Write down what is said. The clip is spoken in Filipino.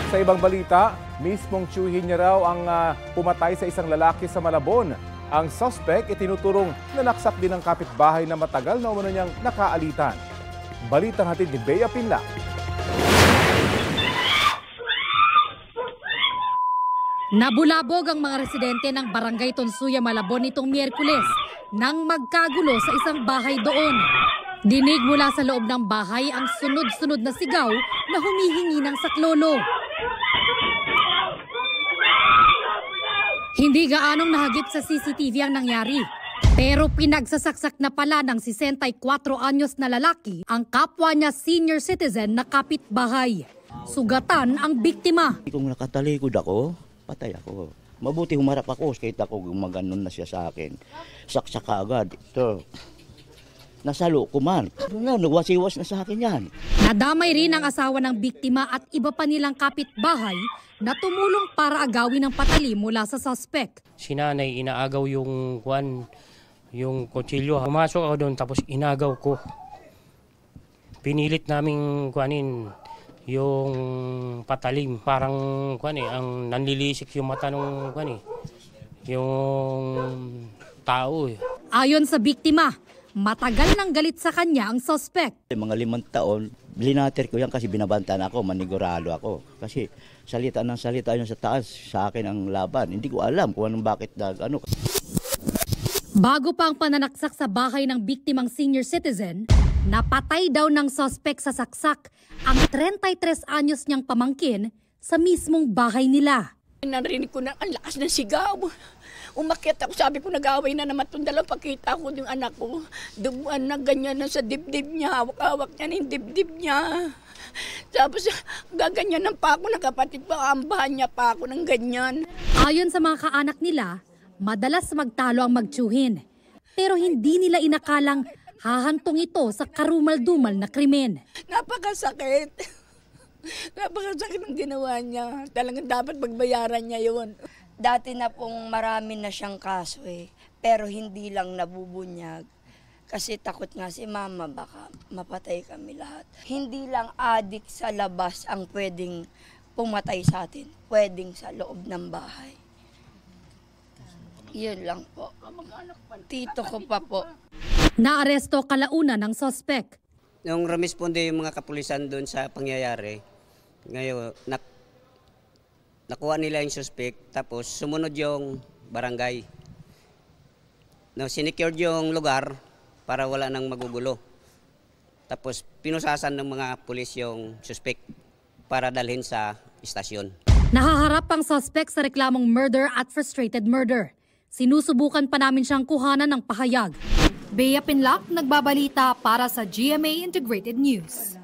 Sa ibang balita, mismong tiyuhin niya raw ang pumatay sa isang lalaki sa Malabon. Ang suspect itinuturong nanaksak din ng kapitbahay na matagal na umano niyang nakaalitan. Balitang hatid ni Bea Pinla. Nabulabog ang mga residente ng Barangay Tonsuya, Malabon nitong Miyerkules nang magkagulo sa isang bahay doon. Dinig mula sa loob ng bahay ang sunod-sunod na sigaw na humihingi ng saklolo. Hindi gaanong nahagip sa CCTV ang nangyari. Pero pinagsasaksak na pala ng 64 anyos na lalaki ang kapwa niya senior citizen na kapitbahay. Sugatan ang biktima. Kung nakatalikod ako, patay ako. Mabuti humarap ako kahit ako gumaganon na siya sa akin. Saksak agad. Ito. Nasalo ko man. Nagwasiwas na sa akin yan. Nadamay rin ang asawa ng biktima at iba pa nilang kapitbahay na tumulong para agawin ang patali mula sa suspect. Si nanay inaagaw yung kutsilyo. Pumasok ako doon tapos inagaw ko. Pinilit naming kuanin yung patalim. Parang ang nanlilisik yung mata ng yung tao. Ayon sa biktima, matagal nang galit sa kanya ang suspect. Mga 5 taon, linater ko yan kasi binabantaan ako, manigurado ako. Kasi salita ng salita yun sa taas, sa akin ang laban. Hindi ko alam kung anong bakit ano. Bago pa ang pananaksak sa bahay ng biktimang senior citizen, napatay daw ng suspect sa saksak ang 33 anyos niyang pamangkin sa mismong bahay nila. Narinig ko na ang lakas ng sigaw. Umakyat ako, sabi ko nag-away na naman itong dalawa. Pakita ko yung anak ko. Duguan na ganyan na sa dibdib niya. Hawak-hawak niya na yung dibdib niya. Tapos gaganyan pa ako, nakapatid pa, ambahan niya pa ako ng ganyan. Ayon sa mga kaanak nila, madalas magtalo ang magtiyuhin. Pero hindi nila inakalang hahantong ito sa karumal-dumal na krimen. Napakasakit. Napakasakit ang ginawa niya. Talagang dapat magbayaran niya yun. Dati na pong marami na siyang kaso pero hindi lang nabubunyag. Kasi takot nga si mama baka mapatay kami lahat. Hindi lang adik sa labas ang pwedeng pumatay sa atin. Pwedeng sa loob ng bahay. Yun lang po. Tito ko pa po. Naaresto kalaunan ng suspect. Nung rumisponde yung mga kapulisan doon sa pangyayari, ngayon nakuha nila yung suspect, tapos sumunod yung barangay. No, sinecured yung lugar para wala nang magugulo. Tapos pinusasan ng mga pulis yung suspect para dalhin sa istasyon. Nahaharap ang suspect sa reklamong murder at frustrated murder. Sinusubukan pa namin siyang kuhanan ng pahayag. Bea Pinlac, nagbabalita para sa GMA Integrated News.